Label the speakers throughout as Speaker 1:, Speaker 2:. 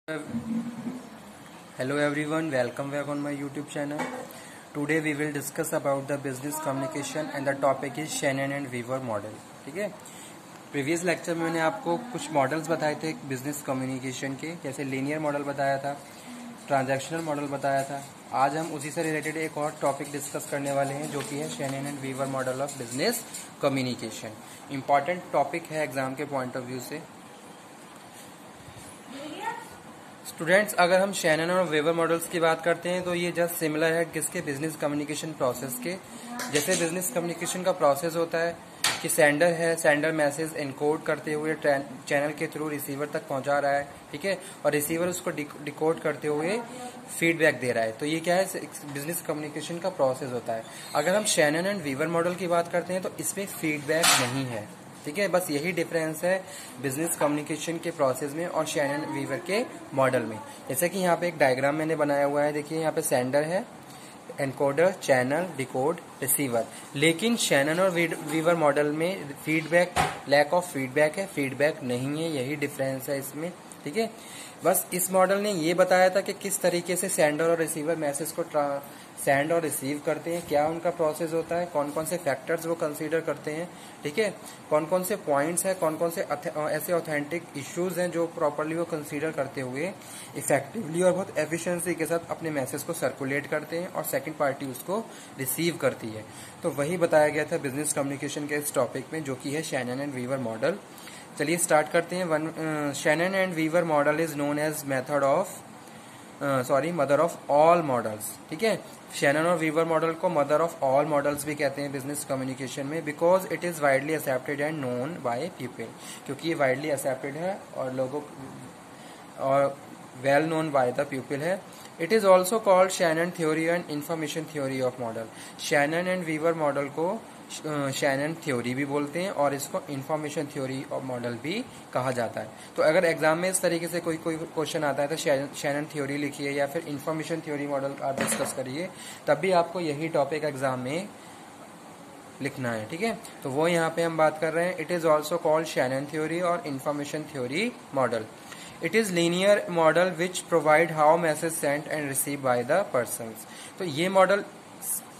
Speaker 1: Hello everyone, welcome back on my YouTube channel. Today we will discuss about the business communication and the topic is Shannon and Weaver model. ठीक है, previous lecture में मैंने आपको कुछ models बताए थे business communication के, जैसे लीनियर मॉडल बताया था, ट्रांजैक्शनल मॉडल बताया था। आज हम उसी से रिलेटेड एक और टॉपिक डिस्कस करने वाले हैं जो कि है Shannon and Weaver model of business communication. Important topic है एग्जाम के पॉइंट ऑफ व्यू से। स्टूडेंट्स, अगर हम शैनन और वेवर मॉडल्स की बात करते हैं तो ये जस्ट सिमिलर है किसके, बिजनेस कम्युनिकेशन प्रोसेस के। जैसे बिजनेस कम्युनिकेशन का प्रोसेस होता है कि सेंडर है, सेंडर मैसेज एनकोड करते हुए चैनल के थ्रू रिसीवर तक पहुंचा रहा है, ठीक है, और रिसीवर उसको डिकोड करते हुए फीडबैक दे रहा है। तो ये क्या है, बिजनेस कम्युनिकेशन का प्रोसेस होता है। अगर हम शैनन एंड वीवर मॉडल की बात करते हैं तो इसमें फीडबैक नहीं है, ठीक है। बस यही डिफरेंस है बिजनेस कम्युनिकेशन के प्रोसेस में और शैनन वीवर के मॉडल में। जैसे कि यहाँ पे एक डायग्राम मैंने बनाया हुआ है, देखिए यहाँ पे सेंडर है, एनकोडर, चैनल, डिकोड, रिसीवर। लेकिन शैनन और वीवर मॉडल में फीडबैक, लैक ऑफ फीडबैक है, फीडबैक नहीं है, यही डिफरेंस है इसमें, ठीक है। बस इस मॉडल ने ये बताया था कि किस तरीके से सेंडर और रिसीवर मैसेज को सेंड और रिसीव करते हैं, क्या उनका प्रोसेस होता है, कौन कौन से फैक्टर्स वो कंसीडर करते हैं, ठीक है, कौन कौन से पॉइंट्स हैं, कौन कौन से ऐसे ऑथेंटिक इश्यूज हैं जो प्रॉपरली वो कंसीडर करते हुए इफेक्टिवली और बहुत एफिशिएंसी के साथ अपने मैसेज को सर्कुलेट करते हैं और सेकंड पार्टी उसको रिसीव करती है। तो वही बताया गया था बिजनेस कम्युनिकेशन के इस टॉपिक में, जो कि है शैनन एंड वीवर मॉडल। चलिए स्टार्ट करते हैं। Shannon and Weaver model is known as mother of all models, ठीक है। शैनन और वीवर मॉडल को मदर ऑफ ऑल मॉडल्स भी कहते हैं बिजनेस कम्युनिकेशन में, because it is widely accepted and known by people, क्योंकि ये वाइडली एक्सेप्टेड है और लोगों और well known by the people है। It is also called Shannon theory and information theory of model. Shannon and Weaver model को Shannon theory भी बोलते हैं और इसको इंफॉर्मेशन थ्योरी ऑफ मॉडल भी कहा जाता है। तो अगर एग्जाम में इस तरीके से कोई क्वेश्चन आता है तो शैनन थ्योरी लिखिए या फिर इंफॉर्मेशन थ्योरी मॉडल आप डिस्कस करिए, तब भी आपको यही टॉपिक एग्जाम में लिखना है, ठीक है। तो वो यहाँ पे हम बात कर रहे हैं। It is also called Shannon theory और information theory model. It is linear model which provide how message sent and receive by the person. तो ये मॉडल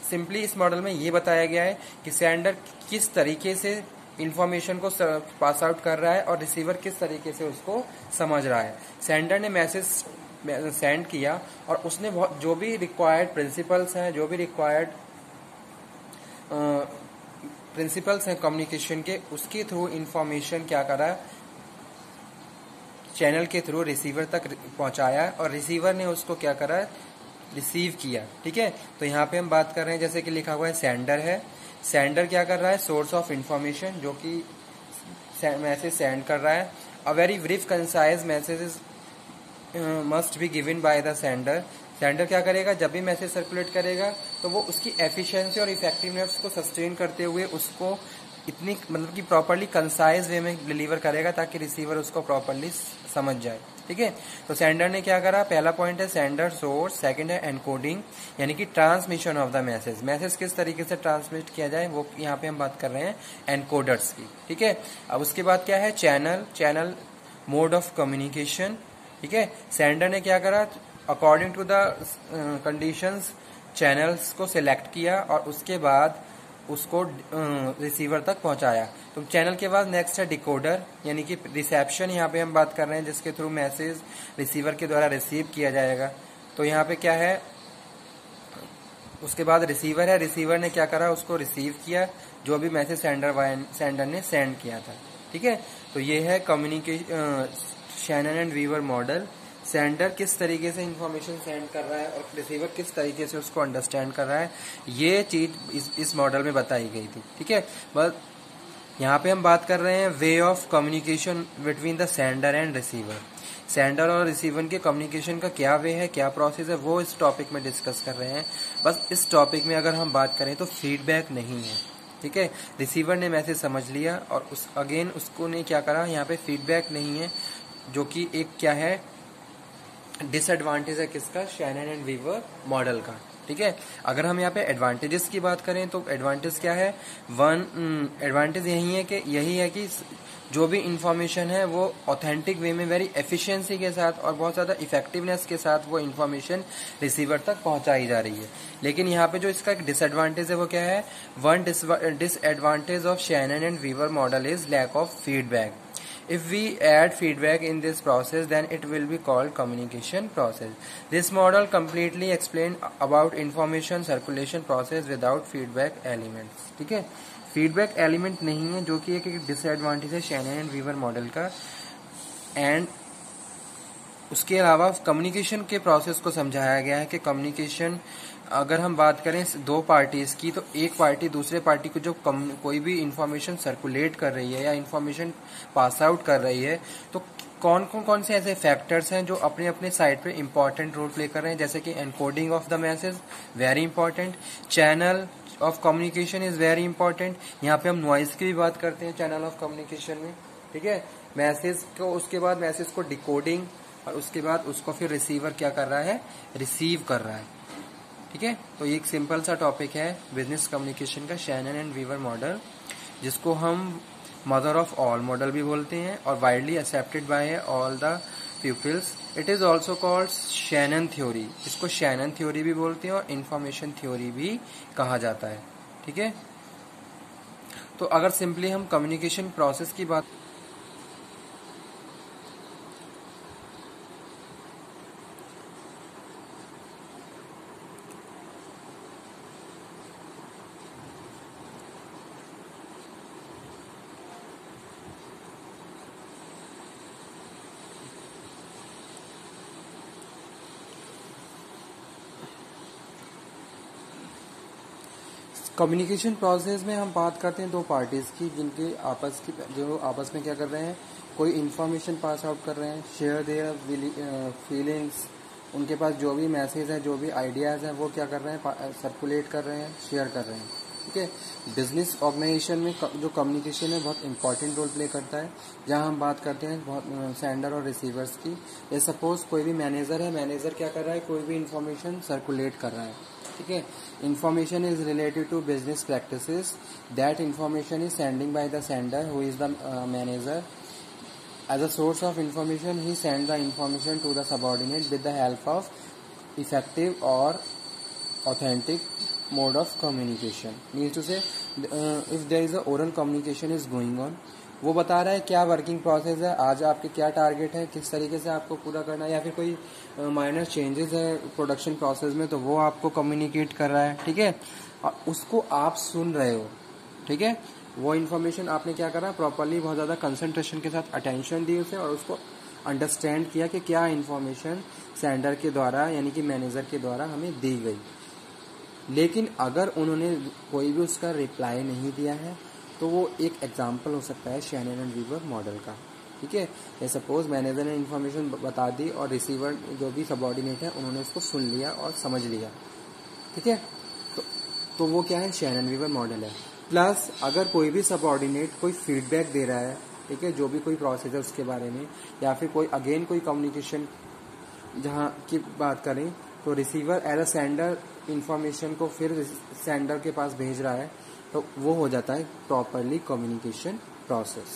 Speaker 1: सिंपली, इस मॉडल में ये बताया गया है कि सेंडर किस तरीके से इंफॉर्मेशन को पास आउट कर रहा है और रिसीवर किस तरीके से उसको समझ रहा है। सेंडर ने मैसेज सेंड किया और उसने जो भी रिक्वायर्ड प्रिंसिपल्स हैं, जो भी रिक्वायर्ड प्रिंसिपल्स हैं कम्युनिकेशन के, उसके थ्रू इंफॉर्मेशन क्या करा, चैनल के थ्रू रिसीवर तक पहुंचाया और रिसीवर ने उसको क्या करा, रिसीव किया, ठीक है। तो यहाँ पे हम बात कर रहे हैं, जैसे कि लिखा हुआ है सेंडर है, सेंडर क्या कर रहा है, सोर्स ऑफ इंफॉर्मेशन, जो कि मैसेज सेंड कर रहा है। A very brief concise message must be given by the sender. Sender क्या करेगा, जब भी मैसेज सर्कुलेट करेगा तो वो उसकी एफिशिएंसी और इफेक्टिवनेस को सस्टेन करते हुए उसको इतनी मतलब कि प्रॉपरली कंसाइज वे में डिलीवर करेगा ताकि रिसीवर उसको प्रॉपरली समझ जाए, ठीक है। तो सेंडर ने क्या करा, पहला पॉइंट है सेंडर सोर्स, सेकंड है एनकोडिंग यानी कि transmission of the message. Message किस तरीके से ट्रांसमिट किया जाए वो यहाँ पे हम बात कर रहे हैं एनकोडर्स की, ठीक है। अब उसके बाद क्या है, चैनल मोड ऑफ कम्युनिकेशन, ठीक है। सेंडर ने क्या करा, according to the conditions channels को सिलेक्ट किया और उसके बाद उसको रिसीवर तक पहुंचाया। तो चैनल के बाद नेक्स्ट है डिकोडर यानी कि रिसेप्शन, यहाँ पे हम बात कर रहे हैं जिसके थ्रू मैसेज रिसीवर के द्वारा रिसीव किया जाएगा। तो यहाँ पे क्या है, उसके बाद रिसीवर है, रिसीवर ने क्या करा, उसको रिसीव किया जो भी मैसेज सेंडर ने सेंड किया था, ठीक है। तो ये है communication Shannon and Weaver model. Sender किस तरीके से इंफॉर्मेशन सेंड कर रहा है और रिसीवर किस तरीके से उसको अंडरस्टैंड कर रहा है, ये चीज इस मॉडल में बताई गई थी, ठीक है। बस यहाँ पे हम बात कर रहे हैं way of communication between the sender and receiver. Sender और रिसीवर के कम्युनिकेशन का क्या वे है, क्या प्रोसेस है, वो इस टॉपिक में डिस्कस कर रहे हैं। बस इस टॉपिक में अगर हम बात करें तो फीडबैक नहीं है, ठीक है। रिसीवर ने मैसेज समझ लिया और उसको ने क्या करा, यहाँ पे फीडबैक नहीं है, जो कि एक क्या है, डिसएडवांटेज है किसका, शैनन एंड वीवर मॉडल का, ठीक है। अगर हम यहाँ पे एडवांटेजेस की बात करें तो एडवांटेज क्या है, एडवांटेज यही है कि जो भी इंफॉर्मेशन है वो ऑथेंटिक वे में वेरी एफिशिएंसी के साथ और बहुत ज़्यादा इफेक्टिवनेस के साथ वो इंफॉर्मेशन रिसीवर तक पहुंचाई जा रही है। लेकिन यहाँ पे जो इसका एक डिसएडवांटेज है वो क्या है, one disadvantage of Shannon and Weaver model is lack of feedback. If we add feedback in this process, then it will be called communication process. This model completely explains about information circulation process without feedback elements. ठीक है, feedback element नहीं है, जो कि एक disadvantage है Shannon and Weaver model का। And उसके अलावा कम्युनिकेशन के प्रोसेस को समझाया गया है कि कम्युनिकेशन, अगर हम बात करें दो पार्टीज की, तो एक पार्टी दूसरे पार्टी को जो कोई भी इंफॉर्मेशन सर्कुलेट कर रही है या इंफॉर्मेशन पास आउट कर रही है, तो कौन से ऐसे फैक्टर्स हैं जो अपने अपने साइड पे इंपॉर्टेंट रोल प्ले कर रहे हैं, जैसे कि encoding of the message very important, channel of communication is very important. यहाँ पे हम नॉइज की भी बात करते हैं चैनल ऑफ कम्युनिकेशन में, ठीक है। मैसेज को, उसके बाद मैसेज को डिकोडिंग, और उसके बाद उसको फिर रिसीवर क्या कर रहा है, रिसीव कर रहा है, ठीक है। तो ये एक सिंपल सा टॉपिक है बिजनेस कम्युनिकेशन का, शैनन एंड वीवर मॉडल, जिसको हम मदर ऑफ ऑल मॉडल भी बोलते हैं और widely accepted by all the peoples. It is also called Shannon theory, इसको शैनन थ्योरी भी बोलते हैं और इंफॉर्मेशन थ्योरी भी कहा जाता है, ठीक है। तो अगर सिंपली हम कम्युनिकेशन प्रोसेस की बात, कम्युनिकेशन प्रोसेस में हम बात करते हैं दो पार्टीज की, जिनके जो आपस में क्या कर रहे हैं, कोई इन्फॉर्मेशन पास आउट कर रहे हैं, शेयर देयर फीलिंग्स, उनके पास जो भी मैसेज है, जो भी आइडियाज हैं, वो क्या कर रहे हैं, सर्कुलेट कर रहे हैं, शेयर कर रहे हैं, ठीक है। बिजनेस ऑर्गेनाइजेशन में जो कम्युनिकेशन है बहुत इंपॉर्टेंट रोल प्ले करता है। जहां हम बात करते हैं बहुत सेंडर और रिसीवर्स की, ये सपोज कोई भी मैनेजर है, मैनेजर क्या कर रहा है, कोई भी इंफॉर्मेशन सर्कुलेट कर रहा है, ठीक है। Information is related to business practices, that information is sending by the sender who is the manager. As a source of information he send the information to the subordinate with the help of effective और authentic mode of communication. Means to say, if there is a oral communication is going on, वो बता रहा है क्या working process है, आज आपके क्या टारगेट है, किस तरीके से आपको पूरा करना है, या फिर कोई माइनर चेंजेस है प्रोडक्शन प्रोसेस में, तो वो आपको कम्युनिकेट कर रहा है, ठीक है। और उसको आप सुन रहे हो, ठीक है। वो इन्फॉर्मेशन आपने क्या करा, प्रॉपरली बहुत ज़्यादा कंसंट्रेशन के साथ अटेंशन दी उसे, और उसको अंडरस्टैंड किया कि क्या इन्फॉर्मेशन सेंडर के द्वारा यानी कि मैनेजर के द्वारा हमें दी गई। लेकिन अगर उन्होंने कोई भी उसका रिप्लाई नहीं दिया है, तो वो एक एग्जाम्पल हो सकता है शैनन एंड वीवर मॉडल का, ठीक है। ये सपोज मैनेजर ने इन्फॉर्मेशन बता दी और रिसीवर जो भी सबऑर्डिनेट है उन्होंने उसको सुन लिया और समझ लिया, ठीक है। तो वो क्या है, शैनन वीवर मॉडल है। प्लस अगर कोई भी सबऑर्डिनेट कोई फीडबैक दे रहा है, ठीक है, जो भी कोई प्रोसेस है उसके बारे में, या फिर कोई अगेन कोई कम्युनिकेशन जहाँ की बात करें, तो receiver as a sender information को फिर सेंडर के पास भेज रहा है, तो वो हो जाता है प्रॉपरली कम्युनिकेशन प्रोसेस।